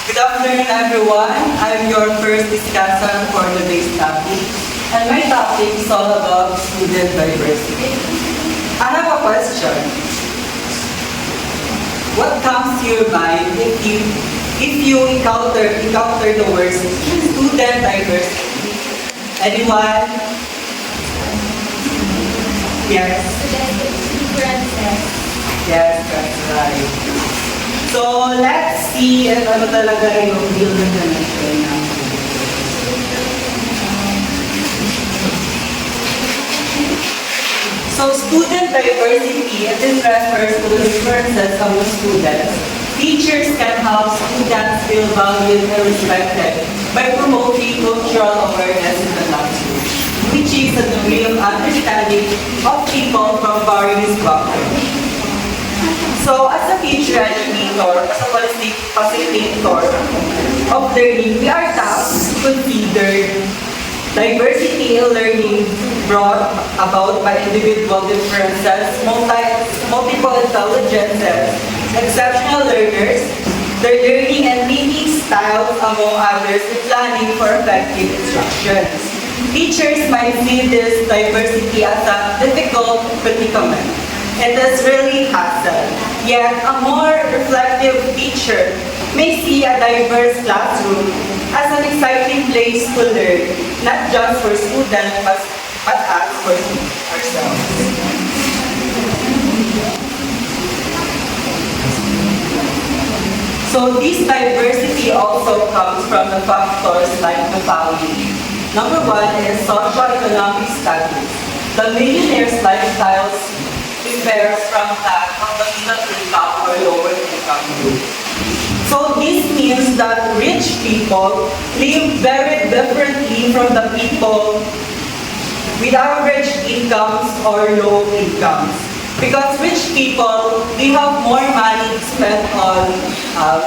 Good afternoon, everyone. I'm your first discussant for today's topic, and my topic is all about student diversity. I have a question. What comes to your mind if you encounter the word student diversity? Anyone? Yes. Yes, that's right. So, let's see if ano talaga yung real definition ng So, student diversity, it refers to the differences among students. Teachers can help students feel valued and respected by promoting cultural awareness in the classroom, which is a degree of understanding of people from various backgrounds. So, as a teacher educator, as a facilitator of learning, we are tasked to consider diversity in learning brought about by individual differences, multiple intelligences, exceptional learners, their learning and thinking styles, among others, in planning for effective instructions. Teachers might see this diversity as a difficult predicament. It is really hassle. Yet, a more reflective teacher may see a diverse classroom as an exciting place to learn, not just for students, but us for ourselves. So this diversity also comes from the factors like the following. Number one is socioeconomic status. The millionaire's lifestyles differs from that of the middle income or lower income group. So this means that rich people live very differently from the people with average incomes or low incomes. Because rich people, they have more money to spend on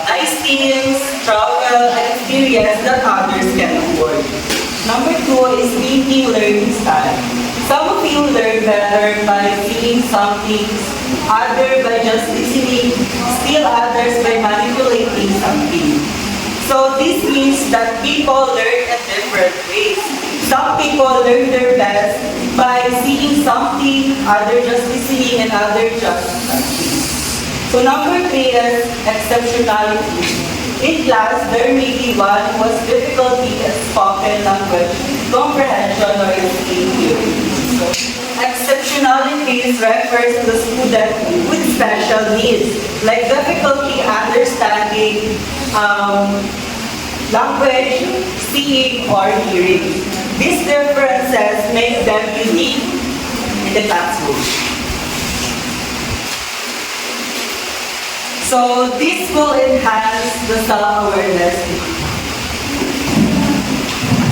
nice things, travel, and experience that others can afford. Number two is thinking learning style. Some of you learn better by seeing something, others by just listening, still others by manipulating something. So this means that people learn in different ways. Some people learn their best by seeing something, others just listening, and others just touching. So number three is exceptionality. In class, there may be one who has difficulty in spoken language, comprehension, or in theory. So, exceptionality refers to the student with special needs, like difficulty understanding language, seeing, or hearing. These differences make them unique in the classroom. So this will enhance the self-awareness.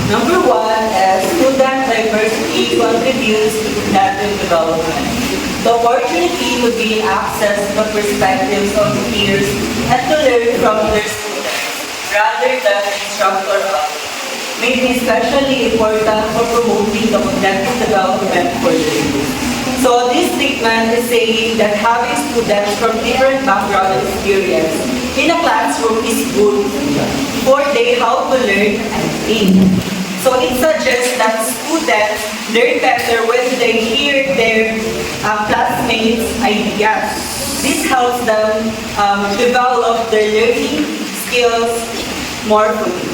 Number one is student diversity contributes to cognitive development. The opportunity to gain access to the perspectives of peers and to learn from their students rather than instructor may be especially important for promoting the cognitive development for learners. So this statement is saying that having students from different background and experience in a classroom is good for they how to learn and think. So it suggests that students learn better when they hear their classmates' ideas. This helps them develop their learning skills more fully.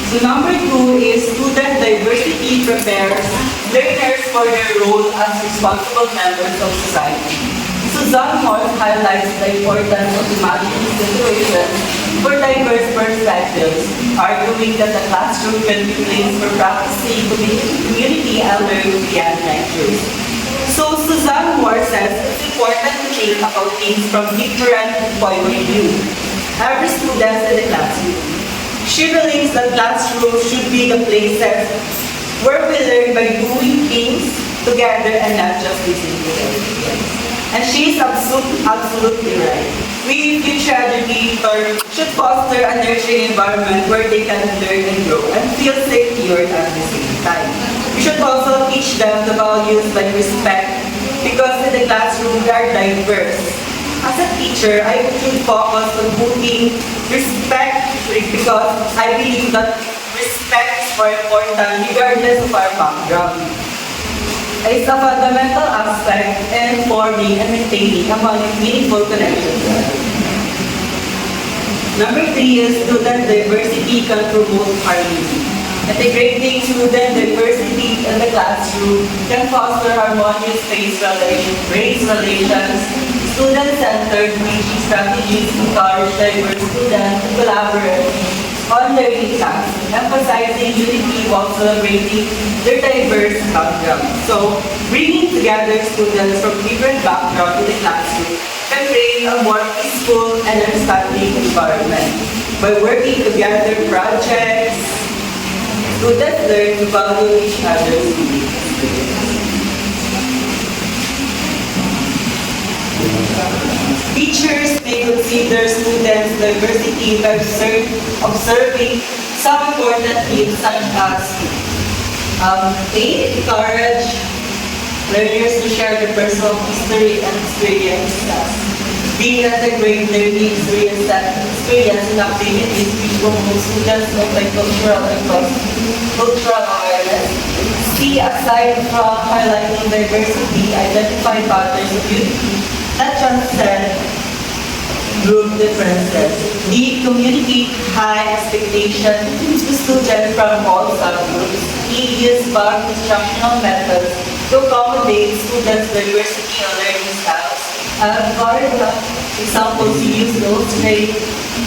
So number two is student diversity prepares learners for their role as responsible members of society. Suzanne Morse highlights the importance of imagining situations for diverse perspectives, arguing that the classroom can be placed for practicing community and learning beyond lectures. So Suzanne Moore says it's important to think about things from different point of view. Every student in the classroom. She believes that classrooms should be the places where we learn by doing things together and not just listening to them. And she is absolutely right. We future educators should foster a nurturing environment where they can learn and grow and feel secure at the same time. We should also teach them the values like respect because in the classroom we are diverse. As a teacher, I should focus on putting respect because I believe that respect is more important regardless of our background. It's a fundamental aspect in forming and maintaining a meaningful connection. Number 3 is student diversity can promote harmony. Integrating student diversity in the classroom can foster harmonious race relations, student-centered teaching strategies encourage diverse students to collaborate on learning tasks, emphasizing unity while celebrating their diverse backgrounds. So, bringing together students from different backgrounds in the classroom can create a more peaceful and understanding environment. By working together projects, students learn to value each other's unique experiences. Teachers may consider students' diversity by observing some important themes such as they encourage learners to share their personal history and experiences. They integrate learning experience in activities which promote students' multicultural and cross-cultural awareness. See, aside from highlighting diversity, identify patterns of unity that transcend group differences. They communicate high expectations to students from all subgroups. They use various instructional methods to accommodate students' diversity and learning styles. Examples used to illustrate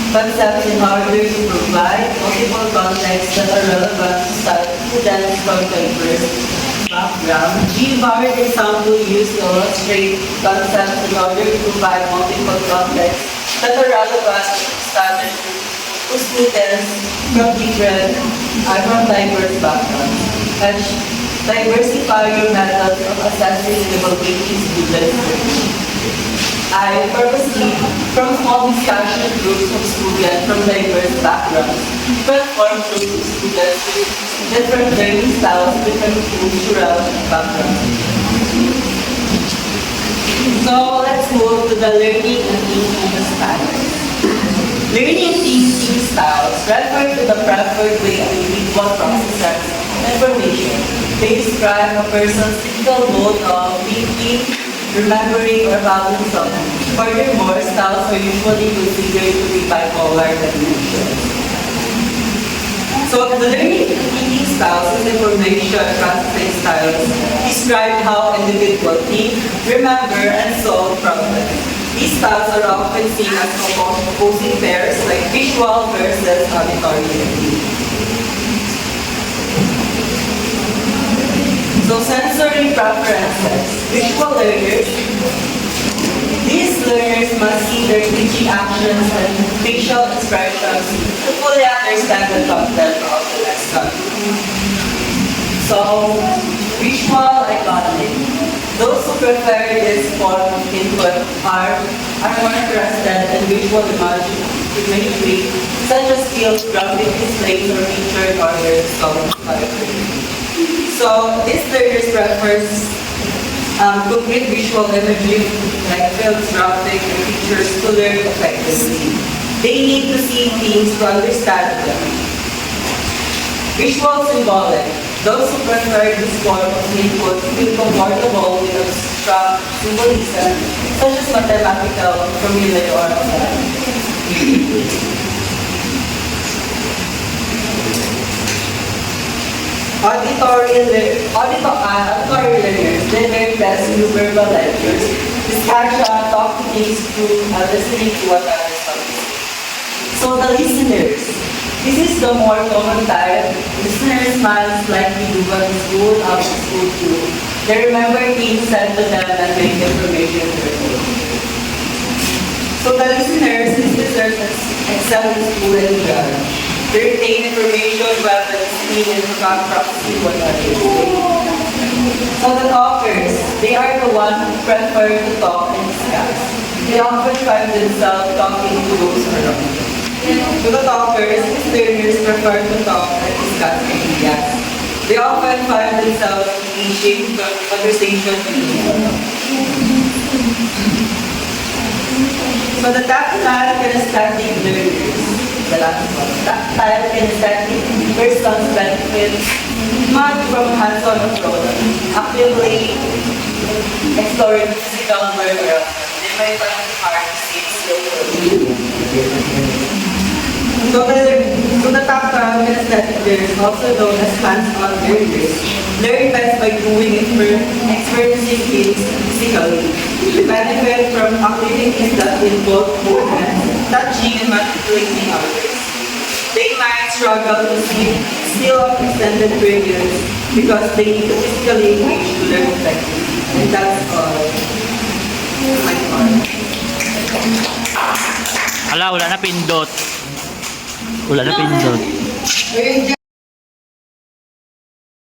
concepts in order to provide multiple contexts that are relevant to students from diverse background. GVARD example used to illustrate concepts in order to provide multiple contexts that are relevant to students from diverse backgrounds. And diversify your methods of assessing and evaluating students. I purposely, from small discussion groups of students from diverse backgrounds, transform groups of students with different learning styles, different cultural backgrounds. So let's move to the learning and teaching styles. Learning and teaching styles refer to the preferred way an individual processes information. They describe a person's typical mode of thinking, remembering, or valuing something. Furthermore, styles are usually considered to be bipolar dimensions. So, the learning and teaching styles is information processing styles describe how individuals think, remember, and solve problems. These styles are often seen as opposing pairs like visual versus auditory. So sensory preferences. Visual learners. These learners must see their teaching actions and facial expressions to fully understand the content of the lesson. So, visual economy. Those who prefer this form of input are more interested in visual imagery, such as fields, graphic displays, or featured orders of So, this learners prefers complete visual imagery like fields, graphic, and pictures to learn effectively. They need to see things to understand them. Visual symbolic. Those who prefer this form of input feel comfortable with abstract symbolism, such as mathematical formulae or auditory learners, they learn best through verbal lectures, discussion, talk to things through listening to what others say. So the listeners, this is the more common type. Listeners must likely do what is school after school too. They remember things said to them and make information their. So the listeners excel in school and beyond. They retain information while listening and processing what others say. So the talkers, they are the ones who prefer to talk and discuss. They often find themselves talking to those around them. To the talkers, learners prefer to talk and discuss ideas. They often find themselves engaging in conversation with each other. So the tactile kinesthetic learners, the last one, tactile kinesthetic persons benefit much from hands-on approach, actively exploring physical environment. They might find it hard to see skill. So the tactile kinesthetic learners, also known as hands-on learners, learn best by doing it first, experiencing things physically. Benefit from activities that involve movement, touching, and manipulating others. They might struggle to sit still of extended periods because they need to physically engage to learn effectively. And that's all. My part. Wala na pindot.